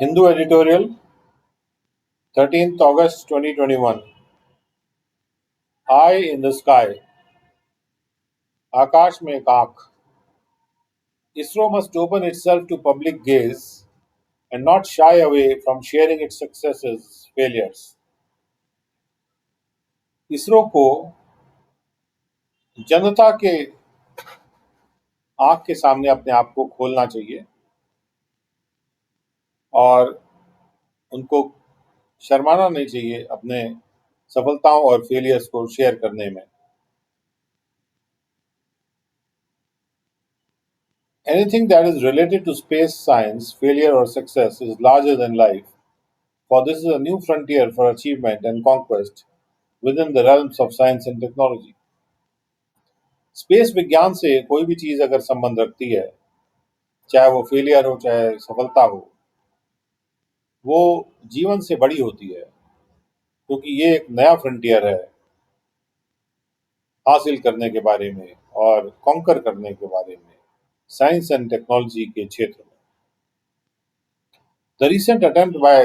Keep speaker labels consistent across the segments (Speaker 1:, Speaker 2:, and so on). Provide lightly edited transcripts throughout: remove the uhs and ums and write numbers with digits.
Speaker 1: Hindu editorial, 13th August 2021. Eye in the sky. आकाश में एक आंख. ISRO must open itself to public gaze and not shy away from sharing its successes, failures. ISRO को जनता के आंख के सामने अपने आप को खोलना चाहिए और उनको शर्माना नहीं चाहिए अपने सफलताओं और फेलियर्स को शेयर करने में. Anything that is related to space science, failure or success is larger than life, for this is a new frontier for achievement and conquest within the realms of science and technology. Space विज्ञान से कोई भी चीज अगर संबंध रखती है, चाहे वो फेलियर हो चाहे सफलता हो, वो जीवन से बड़ी होती है, क्योंकि ये एक नया फ्रंटियर है हासिल करने के बारे में और कॉन्कर करने के बारे में साइंस एंड टेक्नोलॉजी के क्षेत्र में. The recent attempt by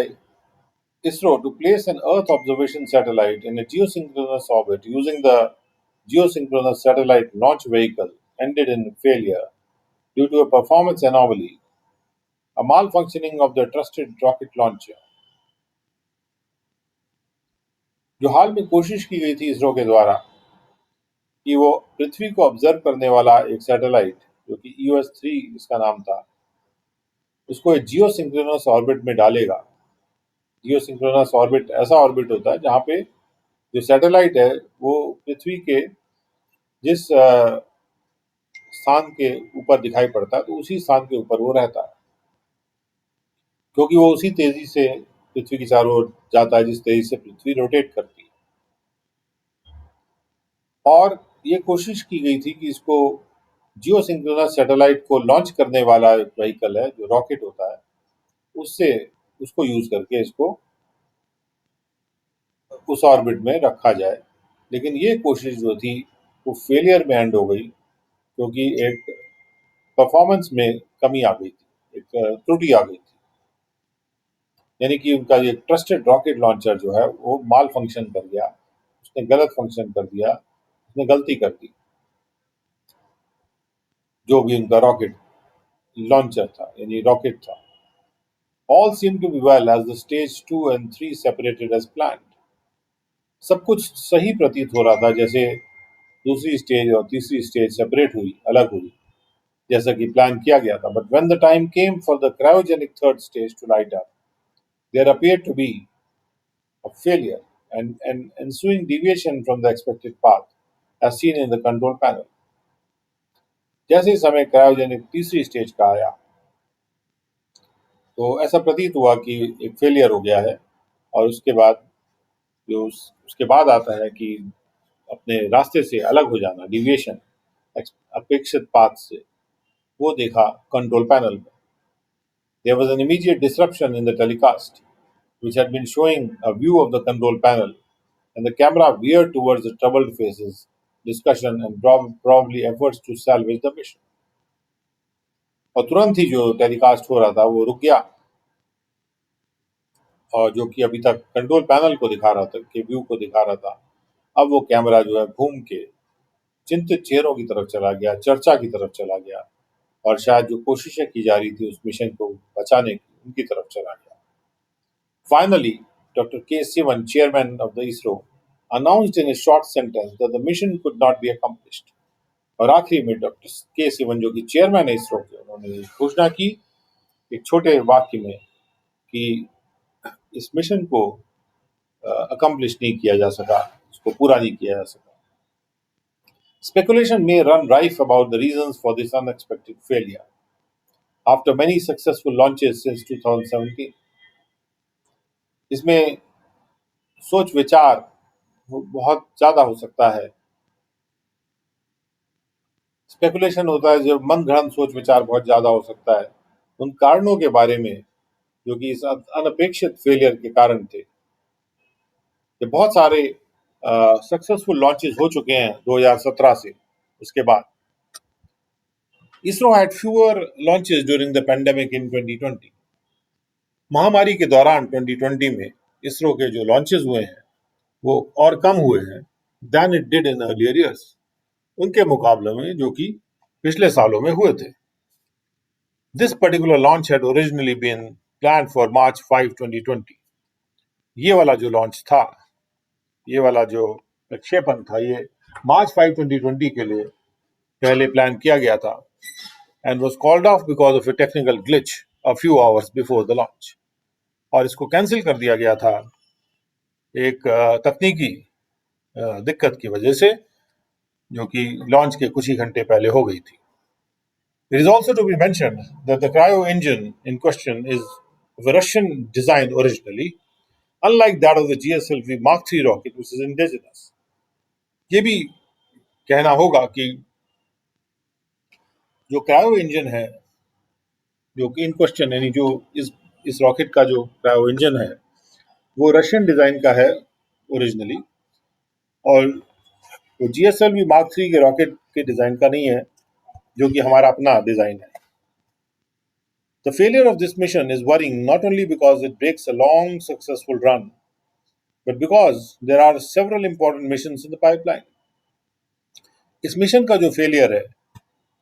Speaker 1: ISRO to place an Earth observation satellite in a geosynchronous orbit using the Geosynchronous Satellite Launch Vehicle ended in failure due to a performance anomaly, a malfunctioning of the trusted rocket launcher. जो हाल में कोशिश की गई थी इसरो के द्वारा कि वो पृथ्वी को ऑब्जर्व करने वाला एक सैटेलाइट, जो कि EOS-3 इसका नाम था, उसको एक जियोसिंक्रोनस ऑर्बिट में डालेगा. जियोसिंक्रोनस ऑर्बिट ऐसा ऑर्बिट होता है जहाँ पे जो सैटेलाइट है वो पृथ्वी के जिस स्थान के ऊपर दिखाई पड़ता है, तो उसी स्थान के ऊपर वो रहता है, क्योंकि वो उसी तेजी से पृथ्वी की चारों ओर जाता है जिस तेजी से पृथ्वी रोटेट करती है. और ये कोशिश की गई थी कि इसको जियोसिंक्रोनस सैटेलाइट को लॉन्च करने वाला एक व्हीकल है जो रॉकेट होता है, उससे उसको यूज करके इसको उस ऑर्बिट में रखा जाए. लेकिन ये कोशिश जो थी वो फेलियर में एंड हो गई, क्योंकि एक परफॉर्मेंस में कमी आ गई थी, एक त्रुटि आ गई थी. यानी कि उनका ये ट्रस्टेड रॉकेट लॉन्चर जो है वो माल फंक्शन कर गया, उसने गलत फंक्शन कर दिया, उसने गलती कर दी. जो भी उनका रॉकेट लॉन्चर था यानी रॉकेट था. All seemed to be well as the stage 2 and 3 separated as planned. सब कुछ सही प्रतीत हो रहा था, जैसे दूसरी स्टेज और तीसरी स्टेज सेपरेट हुई, अलग हुई, जैसा कि प्लान किया गया था. But when the time came for the cryogenic third stage to light up, there appeared to be a failure and an ensuing deviation from the expected path, as seen in the control panel. जैसे समय cryogenic तीसरी stage का आया तो ऐसा प्रतीत हुआ कि एक फेलियर हो गया है, और उसके बाद जो उसके बाद आता है कि अपने रास्ते से अलग हो जाना, डिविएशन अपेक्षित पाथ से, वो देखा कंट्रोल पैनल में. There was an immediate disruption in the telecast, which had been showing a view of the control panel, and the camera veered towards the troubled faces, discussion, and probably efforts to salvage the mission. और तुरंत ही जो telecast हो रहा था वो रुक गया, और जो कि अभी तक कंट्रोल पैनल को दिखा रहा था, के व्यू को दिखा रहा था, अब वो कैमरा जो है घूम के चिंतित चेहरों की तरफ चला गया, चर्चा की तरफ चला गया, और शायद जो कोशिशें की जा रही थी उस मिशन को बचाने की, उनकी तरफ चला गया. Finally, Dr. K. Sivan, chairman of the ISRO, announced in a short sentence that the mission could not be accomplished. और आखिरी में डॉक्टर के सिवन जो कि चेयरमैन है इसरो के, उन्होंने घोषणा की एक छोटे वाक्य में कि इस मिशन को अकम्प्लिश नहीं किया जा सका, इसको पूरा नहीं किया जा सका. Speculation may run rife about the reasons for this unexpected failure after many successful launches since 2017. इसमें सोच विचार बहुत ज्यादा हो सकता है. स्पेकुलेशन होता है जब मन गढ़ंत सोच विचार बहुत ज्यादा हो सकता है उन कारणों के बारे में जो कि इस अनपेक्षित फेलियर के कारण थे. ये बहुत सारे सक्सेसफुल लॉन्चेस हो चुके हैं 2017 से. उसके बाद ISRO had fewer launches during the pandemic in 2020. महामारी के दौरान 2020 में इसरो के जो लॉन्चेस हुए हैं वो और कम हुए हैं than it did in earlier years, उनके मुकाबले में जो कि पिछले सालों में हुए थे। This particular launch had originally been plan for March 5, 2020। ये वाला जो लॉन्च था, ये वाला जो प्रक्षेपण था, ये मार्च 5, 2020 के लिए पहले प्लान किया गया था and was called off because of a technical glitch a few hours before the launch। और इसको कैंसिल कर दिया गया था एक तकनीकी दिक्कत की वजह से, जो कि लॉन्च के कुछ ही घंटे पहले हो गई थी। It is also to be mentioned that the cryo engine in question is of a Russian design originally, unlike that of the GSLV Mark III rocket, which is indigenous। ये भी कहना होगा कि जो क्रायो इंजन है, जो कि इन question, यानी जो इस रॉकेट का जो क्रायो इंजन है वो रशियन डिजाइन का है ओरिजिनली, और वो GSLV मार्क III के रॉकेट के डिजाइन का नहीं है, जो कि हमारा अपना डिजाइन है। The failure of this mission is worrying not only because it breaks a long successful run, but because there are several important missions in the pipeline। इस मिशन का जो फेलियर है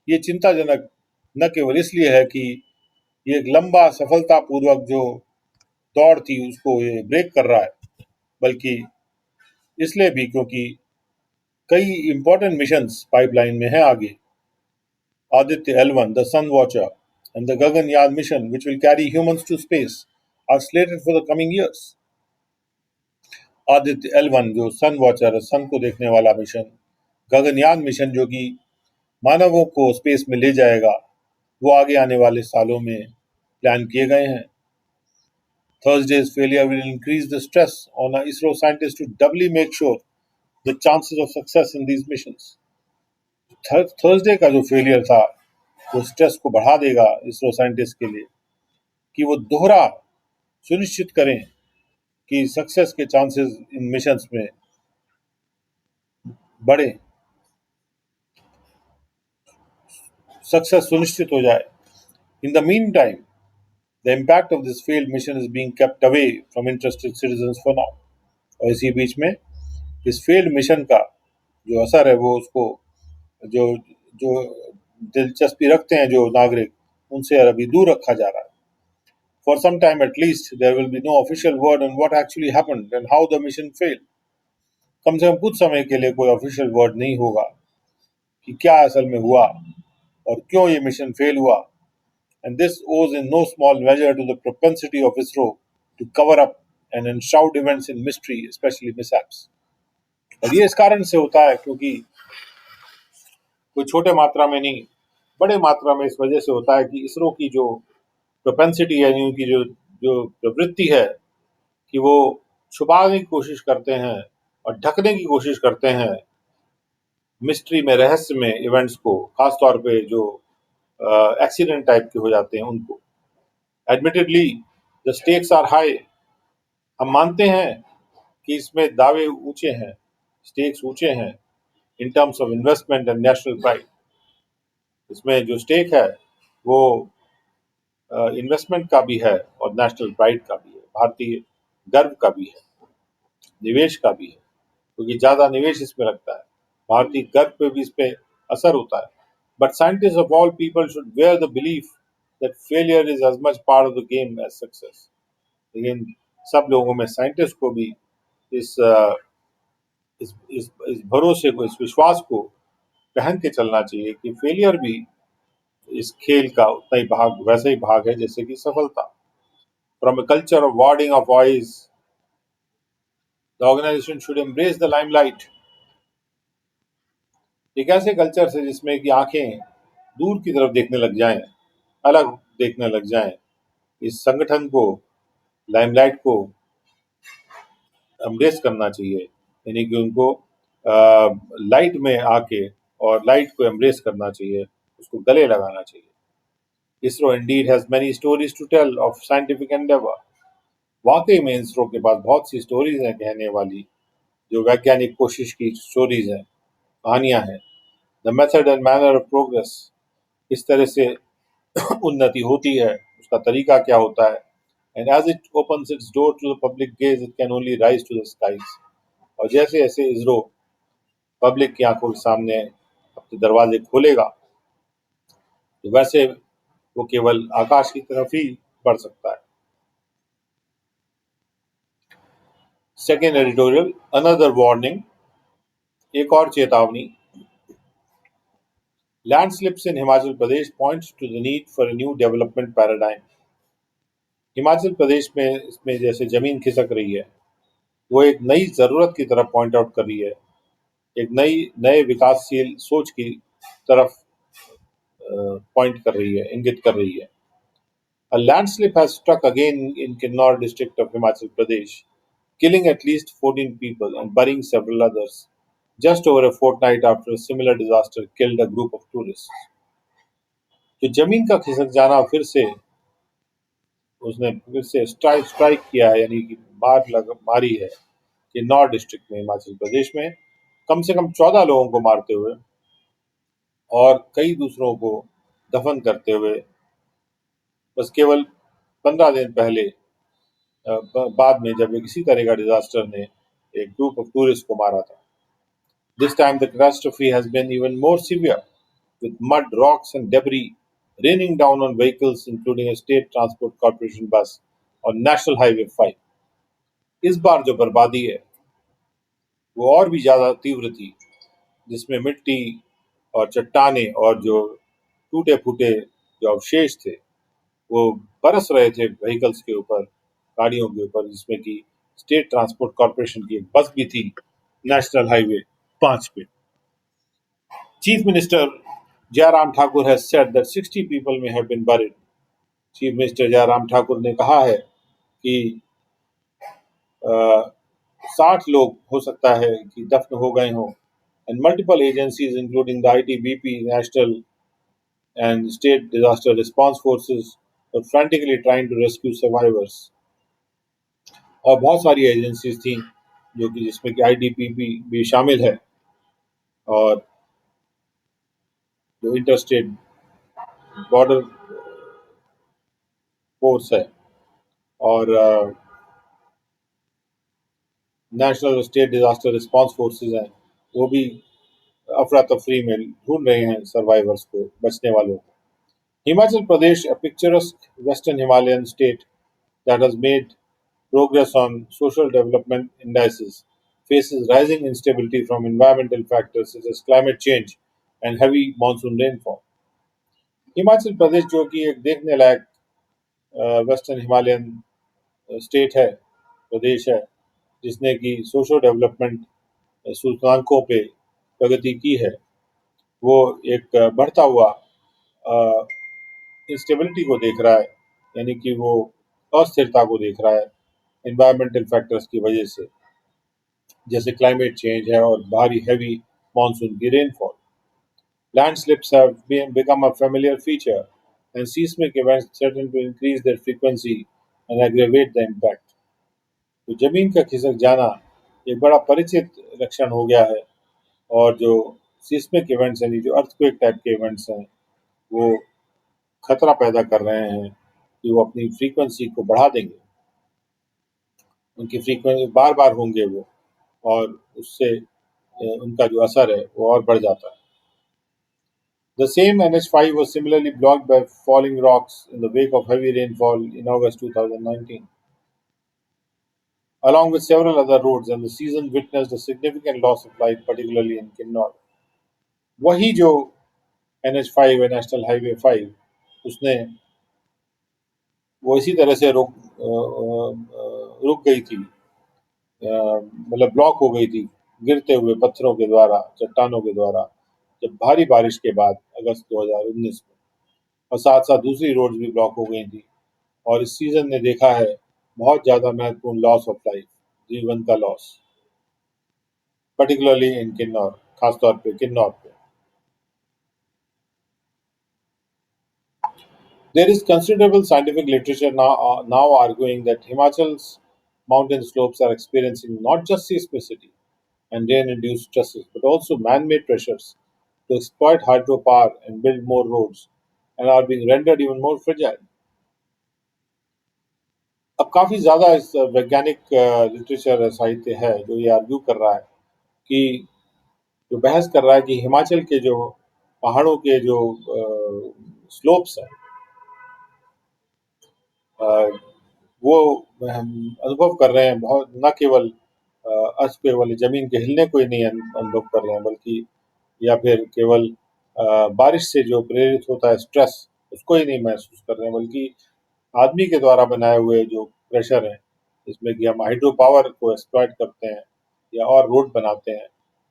Speaker 1: ये चिंताजनक न केवल इसलिए है कि ये एक लंबा सफलतापूर्वक जो दौड़ थी उसको ये ब्रेक कर रहा है, बल्कि इसलिए भी क्योंकि कई इंपॉर्टेंट मिशंस पाइपलाइन में हैं आगे। Aditya L1, the Sun Watcher, and the Gaganyaan mission, which will carry humans to space, are slated for the coming years। Aditya L1 जो सन वॉचर, सन को देखने वाला मिशन, गगनयान मिशन जो कि मानवों को स्पेस में ले जाएगा, वो आगे आने वाले सालों में प्लान किए गए हैं। Thursday's failure will increase the stress on our ISRO scientists to doubly make sure the chances of success in these missions। Thursday का जो फेलियर था वो स्ट्रेस को बढ़ा देगा इसरो साइंटिस्ट के लिए कि वो दोहरा सुनिश्चित करें कि सक्सेस के चांसेस इन मिशंस में बढ़े, सक्सेस सुनिश्चित हो जाए। In the mean time the impact of this failed mission is being kept away from interested citizens for now. और इसी बीच में इस फेल्ड मिशन का जो असर है वो उसको जो जो दिलचस्पी रखते हैं जो नागरिक, उनसे अभी दूर रखा जा रहा है। For some time at least, there will be no official word on what actually happened and how the mission failed। कम से कम कुछ समय के लिए कोई ऑफिशियल वर्ड नहीं होगा कि क्या असल में हुआ और क्यों ये मिशन फेल हुआ। And this owes in no small measure to the propensity of ISRO to cover up and enshroud events in mystery, especially mishaps। और ये इस कारण से होता है क्योंकि कोई छोटे मात्रा में नहीं, बड़े मात्रा में इस वजह से होता है कि इसरो की जो प्रोपेंसिटी है, यानी उनकी जो जो प्रवृत्ति है कि वो छुपाने की कोशिश करते हैं और ढकने की कोशिश करते हैं मिस्ट्री में, रहस्य में इवेंट्स को, खासतौर पे जो एक्सीडेंट टाइप के हो जाते हैं उनको। Admittedly the stakes are high. हम मानते हैं कि इसमें दावे ऊंचे हैं, स्टेक्स ऊंचे हैं in terms of investment and national pride. इसमें जो स्टेक है वो इन्वेस्टमेंट का भी है और नेशनल प्राइड का भी है, भारतीय गर्व का भी है, निवेश का भी है, क्योंकि ज्यादा निवेश इसमें लगता है, भारतीय गर्व पे भी इस पे असर होता है। But scientist of all people should wear the belief that failure is as much part of the game as success. लेकिन सब लोगों में, साइंटिस्ट को भी इस इस भरोसे को, इस विश्वास को पहन के चलना चाहिए कि फेलियर भी इस खेल का उतना ही भाग, वैसा ही भाग है जैसे कि सफलता। From a culture of warding off eyes, the organisation should embrace the limelight. एक ऐसे कल्चर से जिसमें कि आंखें दूर की तरफ देखने लग जाएं, अलग देखने लग जाएं, इस संगठन को, लाइमलाइट को एम्ब्रेस करना चाहिए, यानी कि उनको लाइट में आके और लाइट को एम्ब्रेस करना चाहिए, उसको गले लगाना चाहिए। ISRO indeed has many stories to tell of scientific endeavour. वाकई में इसरो के पास बहुत सी स्टोरीज हैं कहने वाली, जो वैज्ञानिक कोशिश की स्टोरीज हैं, कहानियां हैं। The method and manner of progress, किस तरह से उन्नति होती है, उसका तरीका क्या होता है, and as it opens its door to the public gaze, it can only rise to the skies. और जैसे जैसे इसरो पब्लिक की आंखों के सामने अपने दरवाजे खोलेगा, तो वैसे वो केवल आकाश की तरफ ही बढ़ सकता है. सेकेंड एडिटोरियल, अनदर वार्निंग, एक और चेतावनी. Landslips in Himachal Pradesh points to the need for a new development paradigm. Himachal Pradesh में इसमें जैसे जमीन खिसक रही है, वो एक नई जरूरत की तरफ पॉइंट आउट कर रही है, एक नए विकासशील सोच की तरफ पॉइंट कर रही है, इंगित कर रही है. A landslip has struck again in Kinnaur district of Himachal Pradesh, killing at least 14 people and burying several others, just over a fortnight after a similar disaster killed a group of tourists. तो जमीन का खिसक जाना उसने फिर से strike किया है, यानी कि मारी है किन्नौर डिस्ट्रिक्ट में, हिमाचल प्रदेश में, कम से कम 14 लोगों को मारते हुए और कई दूसरों को दफन करते हुए. बस केवल 15 दिन पहले बाद में जब इसी तरह का डिजास्टर ने एक ग्रुप ऑफ टूरिस्ट को मारा था. This time the catastrophe has been even more severe, with mud, rocks, and debris raining down on vehicles, including a state transport corporation bus on National Highway 5. इस बार जो बर्बादी है वो और भी ज्यादा तीव्र थी, जिसमें मिट्टी और चट्टाने और जो टूटे फूटे जो अवशेष थे वो बरस रहे थे व्हीकल्स के ऊपर, गाड़ियों के ऊपर, जिसमें कि स्टेट ट्रांसपोर्ट कॉर्पोरेशन की एक बस भी थी नेशनल हाईवे 5 पे. Chief minister Jairam Thakur has said that 60 people may have been buried. Chief minister Jairam Thakur ने कहा है कि 60 लोग हो सकता है कि दफन हो गए हों, and multiple agencies including the ITBP, national and state disaster response forces were frantically trying to rescue survivors. और बहुत सारी एजेंसीज थी जो कि जिसमें कि ITBP भी शामिल है, और जो इंटरस्टेट बॉर्डर फोर्स है और national state disaster response forces हैं, वो भी अफरा तफरी में ढूंढ रहे हैं सर्वाइवर्स को, बचने वालों को. Himachal Pradesh, a picturesque western Himalayan state that has made progress on social development indices, faces rising instability from environmental factors such as climate change and heavy monsoon rainfall. Himachal Pradesh जो कि एक देखने लायक वेस्टर्न हिमालयन स्टेट है, प्रदेश है, जिसने कि सोशल डेवलपमेंट सूचकांकों पे प्रगति की है, वो एक बढ़ता हुआ इंस्टेबिलिटी को देख रहा है, यानी कि वो अस्थिरता को देख रहा है एनवायरमेंटल फैक्टर्स की वजह से, जैसे क्लाइमेट चेंज है और भारी हैवी मानसून की rainfall. Landslips have become a familiar feature, and seismic events threaten to increase their frequency and aggravate the impact. तो जमीन का खिसक जाना एक बड़ा परिचित लक्षण हो गया है, और जो सीस्मिक इवेंट्स यानी जो अर्थक्वेक टाइप के इवेंट्स हैं, वो खतरा पैदा कर रहे हैं कि वो अपनी फ्रीक्वेंसी को बढ़ा देंगे, उनकी फ्रीक्वेंसी बार बार होंगे वो, और उससे उनका जो असर है वो और बढ़ जाता है. The same NH5 was similarly blocked by falling rocks in the wake of heavy rainfall in August 2019, along with several other roads, and the season witnessed a significant loss of life, particularly in Kinnaur. वही जो NH5 है, national highway 5, उसने वो इसी तरह से रुक गई थी, मतलब ब्लॉक हो गई थी गिरते हुए पत्थरों के द्वारा, चट्टानों के द्वारा, जब भारी बारिश के बाद अगस्त 2019 में, और साथ साथ दूसरी रोड्स भी ब्लॉक हो गई थी. और इस सीजन ने देखा है बहुत ज़्यादा महत्वपूर्ण लॉस ऑफ लाइफ, जीवन का लॉस, पर्टिकुलरली इन किन्नौर, खासतौर पे किन्नौर पे. There is considerable scientific literature now arguing that Himachal's mountain slopes are experiencing not just seismicity and rain-induced stresses, but also man-made pressures to exploit hydropower and build more roads, and are being rendered even more fragile. अब काफ़ी ज़्यादा इस वैज्ञानिक literature साहित्य है जो ये argue कर रहा है कि जो बहस कर रहा है कि हिमाचल के जो पहाड़ों के जो स्लोप्स हैं, अ, वो हम अनुभव कर रहे हैं, बहुत न केवल अर्थ पे वाली जमीन के हिलने को ही नहीं अनुभव कर रहे हैं, बल्कि या फिर केवल बारिश से जो प्रेरित होता है स्ट्रेस, उसको ही नहीं महसूस कर रहे हैं, बल्कि आदमी के द्वारा बनाए हुए जो प्रेशर है, जिसमें कि हम हाइड्रो पावर को एक्सप्लॉइट करते हैं या और रोड बनाते हैं,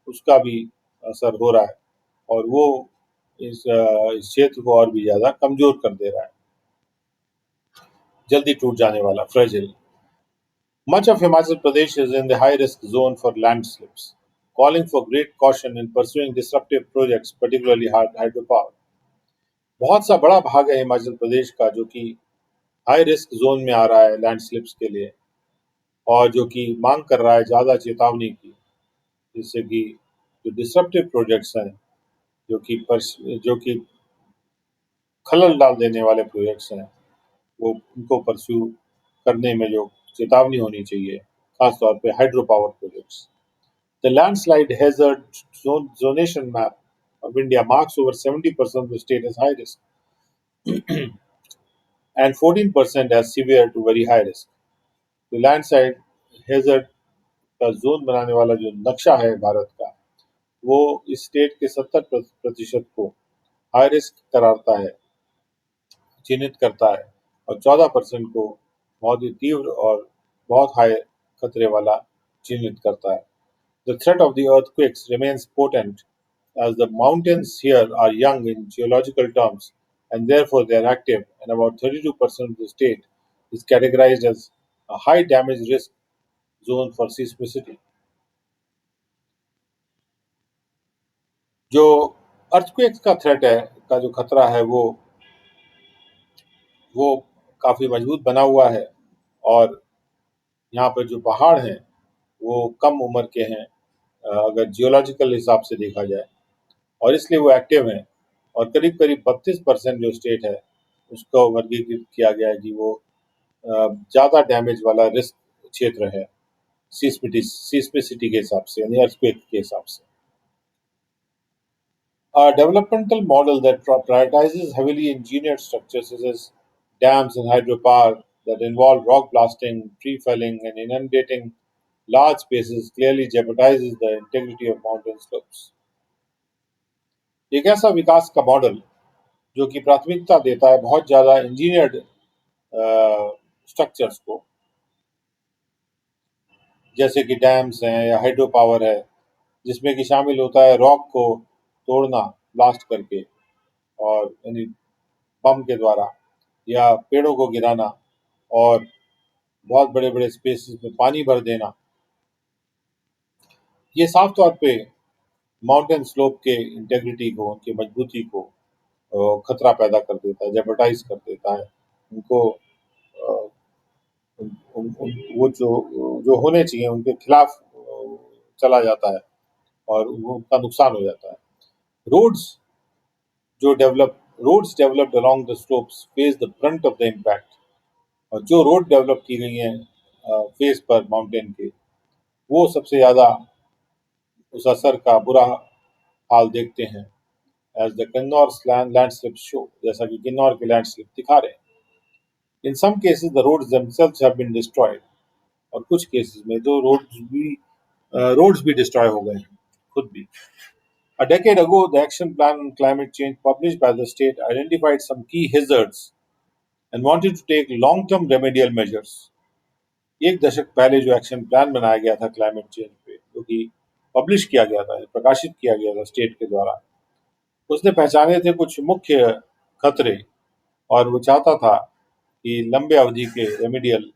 Speaker 1: उसका भी असर हो रहा है। और वो इस क्षेत्र को और भी ज़्यादा कमज़ोर कर दे रहा है, जल्दी टूट जाने वाला, फ्रेजिल। Much of Himachal Pradesh is in the high risk zone for landslips, calling for great caution in pursuing disruptive projects, particularly hydropower. बहुत सा बड़ा भाग है हिमाचल प्रदेश का जो कि हाई रिस्क जोन में आ रहा है लैंडस्लिप्स के लिए, और जो कि मांग कर रहा है ज़्यादा चेतावनी की, जिससे कि जो डिसरप्टिव प्रोजेक्ट्स हैं, जो कि खलल डाल देने वाले प्रोजेक्ट्स हैं, वो उनको परस्यू करने में जो चेतावनी होनी चाहिए, खासतौर पे hydro power projects. The landslide hazard zonation map of India marks over 70% of the state as high risk and 14% as severe to very high risk. तो लैंडस्लाइड हैजर्ड का जोन बनाने वाला जो नक्शा है भारत का, वो इस स्टेट के 70% को हाई रिस्क करारता है, चिन्हित करता है, और 14% को बहुत ही तीव्र और बहुत हाई खतरे वाला चिन्हित करता है। The threat of the earthquakes remains potent as the mountains here are young in geological terms and therefore they are active, and about 32% of the state is categorized as a high damage risk zone for seismicity. जो earthquakes का threat है, का जो खतरा है, वो काफ़ी मजबूत बना हुआ है, और यहाँ पर जो पहाड़ हैं वो कम उम्र के हैं, अगर जियोलॉजिकल हिसाब से देखा जाए, और इसलिए वो एक्टिव हैं। और करीब करीब 32% जो स्टेट है उसको वर्गीकृत किया गया है कि वो ज़्यादा डैमेज वाला रिस्क क्षेत्र है, सीस्मिसिटी के हिसाब से, यानी अर्थक्वेक के हिसाब से। A developmental model that prioritizes heavily engineered structures such as dams and hydropower that involve rock blasting, tree felling, and inundating large spaces clearly jeopardizes the integrity of mountain slopes. एक ऐसा विकास का model जो कि प्राथमिकता देता है बहुत ज़्यादा इंजीनियर्ड स्ट्रक्चर्स को, जैसे कि डैम्स हैं या हाइड्रो पावर है, जिसमें कि शामिल होता है रॉक को तोड़ना ब्लास्ट करके, और यानी बम के द्वारा, या पेड़ों को गिराना, और बहुत बड़े बड़े स्पेसेस में पानी भर देना। ये साफ तौर पे माउंटेन स्लोप के इंटेग्रिटी को, उनकी मजबूती को खतरा पैदा कर देता है, जेपरडाइज कर देता है उनको। अ, वो जो होने चाहिए उनके खिलाफ चला जाता है, और उनका नुकसान हो जाता है। रोड्स जो develop roads developed along the slopes face the front of the impact, और जो रोड डेवलप की गई हैं फेस पर माउंटेन के, वो सबसे ज़्यादा उस असर का बुरा हाल देखते हैं, as the Kinnaur landslip shows, जैसा कि किन्नौर के लैंडस्लिप दिखा रहे हैं। In some cases the roads themselves have been destroyed, और कुछ केसेस में तो रोड्स भी डिस्ट्रॉय हो गए हैं खुद भी। A decade ago, the Action Plan on Climate Change published by the state identified some key hazards and wanted to take long-term remedial measures. एक दशक पहले जो एक्शन प्लान बनाया गया था क्लाइमेट चेंज पे, जो कि पब्लिश किया गया था, प्रकाशित किया गया था स्टेट के द्वारा, उसने पहचाने थे कुछ मुख्य खतरे, और वो चाहता था कि लंबे अवधि के रेमेडियल,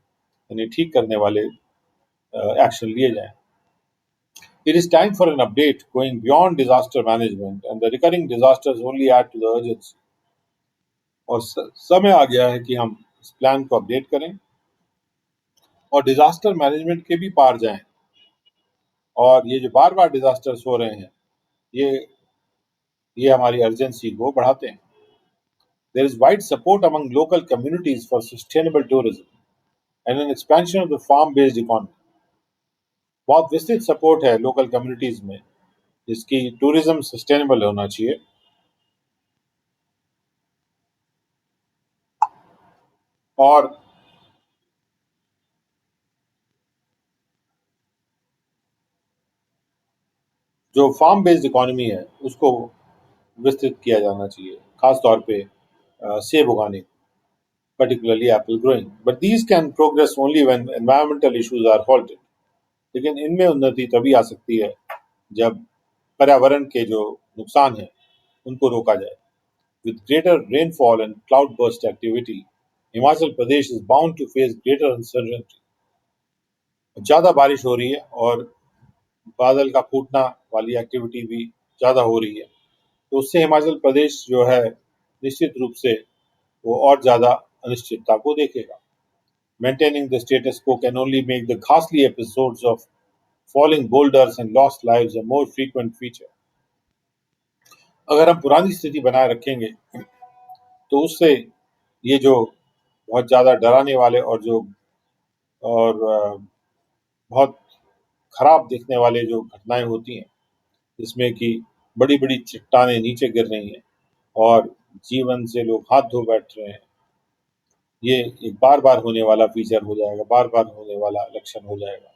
Speaker 1: यानी ठीक करने वाले एक्शन लिए जाएं। It is time for an update going beyond disaster management, and the recurring disasters only add to the urgency. और समय आ गया है कि हम इस प्लान को अपडेट करें और डिजास्टर मैनेजमेंट के भी पार जाएं, और ये जो बार बार डिजास्टर्स हो रहे हैं, ये ये हमारी अर्जेंसी को बढ़ाते हैं। There is wide support among local communities for sustainable tourism, and an expansion of the farm-based economy. बहुत विस्तृत सपोर्ट है लोकल कम्युनिटीज में जिसकी टूरिज्म सस्टेनेबल होना चाहिए और जो फार्म बेस्ड इकोनॉमी है उसको विस्तृत किया जाना चाहिए, खास तौर पे सेब उगाने, particularly apple growing. But these can progress only when environmental issues are halted. लेकिन इनमें उन्नति तभी आ सकती है जब पर्यावरण के जो नुकसान हैं उनको रोका जाए. With greater rainfall and cloudburst activity, Himachal Pradesh is bound to face greater uncertainty. ज़्यादा बारिश हो रही है और बादल का फूटना वाली एक्टिविटी भी ज़्यादा हो रही है, तो उससे हिमाचल प्रदेश जो है निश्चित रूप से वो और ज़्यादा अनिश्चितता को देखेगा. Maintaining the status quo can only make the ghastly episodes of falling boulders and lost lives a more frequent feature. अगर हम पुरानी स्थिति बनाए रखेंगे तो उससे ये जो बहुत ज़्यादा डराने वाले और बहुत खराब दिखने वाले जो घटनाएं होती हैं जिसमें कि बड़ी-बड़ी चट्टानें नीचे गिर रही हैं और जीवन से लोग हाथ धो बैठ रहे हैं, ये एक बार-बार होने वाला फीचर हो जाएगा, बार-बार होने वाला लक्षण हो जाएगा.